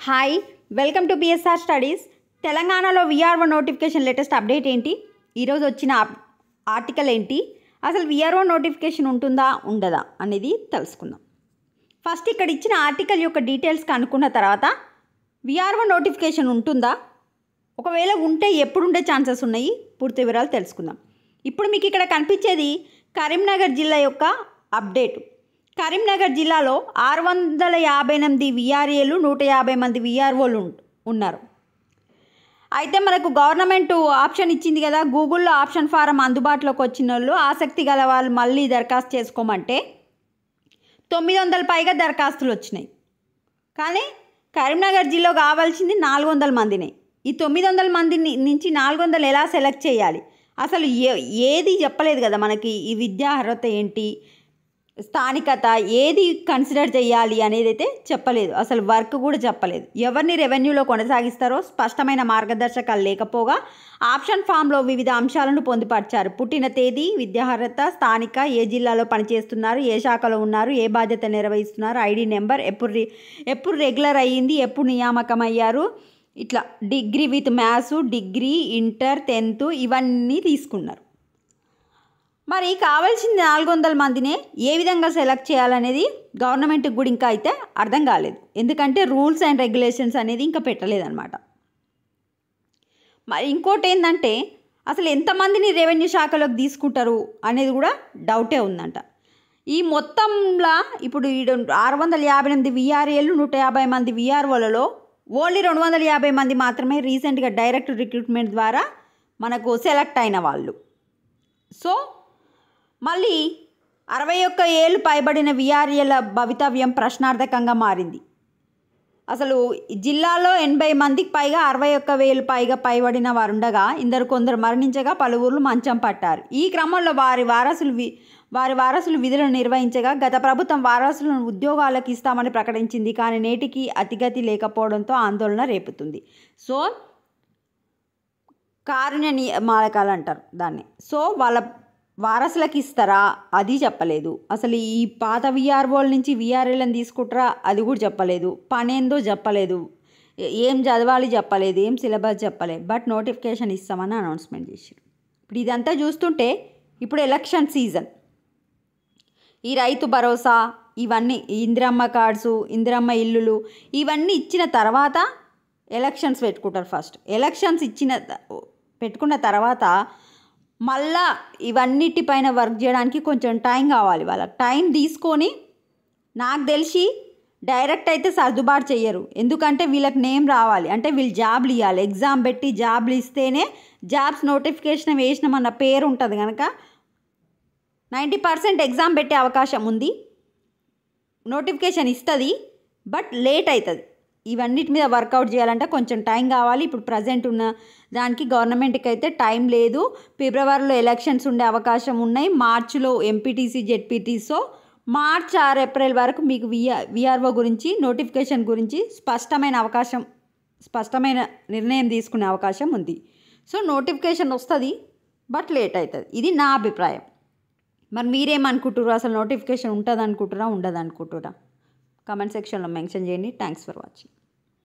Hi welcome to PSR studies. తెలంగాణలో VRO notification latest update ఏంటి, ఈరోజు వచ్చిన ఆర్టికల్ ఏంటి, అసలు విఆర్ఓ నోటిఫికేషన్ ఉంటుందా ఉండదా అనేది తెలుసుకుందాం. ఫస్ట్ ఇక్కడ ఇచ్చిన ఆర్టికల్ యొక్క డీటెయిల్స్ కనుక్కున్న తర్వాత విఆర్ఓ నోటిఫికేషన్ ఉంటుందా, ఒకవేళ ఉంటే ఎప్పుడు ఉండే ఛాన్సెస్ ఉన్నాయి, పూర్తి వివరాలు తెలుసుకుందాం. ఇప్పుడు మీకు ఇక్కడ కనిపించేది కరీంనగర్ జిల్లా యొక్క అప్డేట్. కరీంనగర్ జిల్లాలో 658 విఆర్ఏలు 150 మంది విఆర్ఓలు ఉన్నారు. అయితే మనకు గవర్నమెంట్ ఆప్షన్ ఇచ్చింది కదా, గూగుల్లో ఆప్షన్ ఫారం అందుబాటులోకి వచ్చిన వాళ్ళు, ఆసక్తి గల వాళ్ళు మళ్ళీ దరఖాస్తు చేసుకోమంటే 900 పైగా దరఖాస్తులు వచ్చినాయి. కానీ కరీంనగర్ జిల్లా కావాల్సింది 400 మందిని. ఈ 900 మంది నుంచి 400 ఎలా సెలెక్ట్ చేయాలి, అసలు ఏది చెప్పలేదు కదా మనకి. ఈ విద్యా అర్హత ఏంటి, స్థానికత ఏది కన్సిడర్ చేయాలి అనేది అయితే చెప్పలేదు. అసలు వర్క్ కూడా చెప్పలేదు. ఎవరిని రెవెన్యూలో కొనసాగిస్తారో స్పష్టమైన మార్గదర్శకాలు లేకపోగా ఆప్షన్ ఫామ్లో వివిధ అంశాలను పొందుపరిచారు. పుట్టిన తేదీ, విద్యార్హత, స్థానిక, ఏ జిల్లాలో పనిచేస్తున్నారు, ఏ శాఖలో ఉన్నారు, ఏ బాధ్యత నిర్వహిస్తున్నారు, ఐడి నెంబర్, ఎప్పుడు రెగ్యులర్ అయ్యింది, ఎప్పుడు నియామకం అయ్యారు, ఇట్లా degree with maths, degree, inter, 10th ఇవన్నీ తీసుకున్నారు. మరి కావాల్సింది 400 మందినే ఏ విధంగా సెలెక్ట్ చేయాలనేది గవర్నమెంట్కి కూడా ఇంకా అయితే అర్థం కాలేదు. ఎందుకంటే రూల్స్ అండ్ రెగ్యులేషన్స్ అనేది ఇంకా పెట్టలేదన్నమాట. మరి ఇంకోటి ఏంటంటే అసలు ఎంతమందిని రెవెన్యూ శాఖలోకి తీసుకుంటారు అనేది కూడా డౌటే ఉందంట. ఈ మొత్తంలో ఇప్పుడు 658 విఆర్ఏలు 150 మంది విఆర్ఓలలో ఓన్లీ 250 మంది మాత్రమే రీసెంట్గా డైరెక్ట్ రిక్రూట్మెంట్ ద్వారా మనకు సెలెక్ట్ అయిన వాళ్ళు. సో మళ్ళీ 61 ఏళ్ళు పైబడిన విఆర్ఏల భవితవ్యం ప్రశ్నార్థకంగా మారింది. అసలు జిల్లాలో 80 మందికి పైగా 61,000 పైబడిన వారు ఉండగా కొందరు మరణించగా పలువురు మంచం పట్టారు. ఈ క్రమంలో వారి వారసులు విధులను నిర్వహించగా గత ప్రభుత్వం వారసులను ఉద్యోగాలకు ఇస్తామని ప్రకటించింది. కానీ నేటికి అతిగతి లేకపోవడంతో ఆందోళన రేపుతుంది. సో కారుణ్య నియామకాలు అంటారు దాన్ని. సో వాళ్ళ వారసులకు ఇస్తారా అది చెప్పలేదు. అసలు ఈ పాత విఆర్ఓల నుంచి విఆర్ఏలను తీసుకుంటారా అది కూడా చెప్పలేదు. పనేందో చెప్పలేదు, ఏం చదవాలి చెప్పలేదు, ఏం సిలబస్ చెప్పలేదు. బట్ నోటిఫికేషన్ ఇస్తామని అనౌన్స్మెంట్ చేశారు. ఇప్పుడు ఇదంతా చూస్తుంటే ఇప్పుడు ఎలక్షన్ సీజన్, ఈ రైతు భరోసా ఇవన్నీ, ఇందిరమ్మ కార్డ్సు, ఇందిరమ్మ ఇల్లులు ఇవన్నీ ఇచ్చిన తర్వాత ఎలక్షన్స్ పెట్టుకుంటారు. ఫస్ట్ ఎలక్షన్స్ పెట్టుకున్న తర్వాత మళ్ళా ఇవన్నిటిపైన వర్క్ చేయడానికి కొంచెం టైం కావాలి. వాళ్ళకి టైం తీసుకొని నాకు తెలిసి డైరెక్ట్ అయితే సర్దుబాటు చేయరు. ఎందుకంటే వీళ్ళకి నేమ్ రావాలి అంటే వీళ్ళు జాబ్లు ఇవ్వాలి. ఎగ్జామ్ పెట్టి జాబ్లు ఇస్తేనే జాబ్స్ నోటిఫికేషన్ వేసినామన్న పేరు ఉంటుంది కనుక 90% ఎగ్జామ్ పెట్టే అవకాశం ఉంది. నోటిఫికేషన్ ఇస్తుంది బట్ లేట్ అవుతుంది. ఇవన్నిటి మీద వర్కౌట్ చేయాలంటే కొంచెం టైం కావాలి. ఇప్పుడు ప్రజెంట్ ఉన్న దానికి గవర్నమెంట్కి అయితే టైం లేదు. ఫిబ్రవరిలో ఎలక్షన్స్ ఉండే అవకాశం ఉన్నాయి, మార్చిలో MPTC, ZPTC. So March are April వరకు మీకు విఆర్ఓ గురించి నోటిఫికేషన్ గురించి స్పష్టమైన నిర్ణయం తీసుకునే అవకాశం ఉంది. సో నోటిఫికేషన్ వస్తుంది బట్ లేట్ అవుతుంది. ఇది నా అభిప్రాయం. మరి మీరేమనుకుంటున్నారు, అసలు నోటిఫికేషన్ ఉంటుంది అనుకుంటురా ఉండదు అనుకుంటురా? కామెంట్ సెక్షన్లో మెన్షన్ చేయండి. Thanks for watching.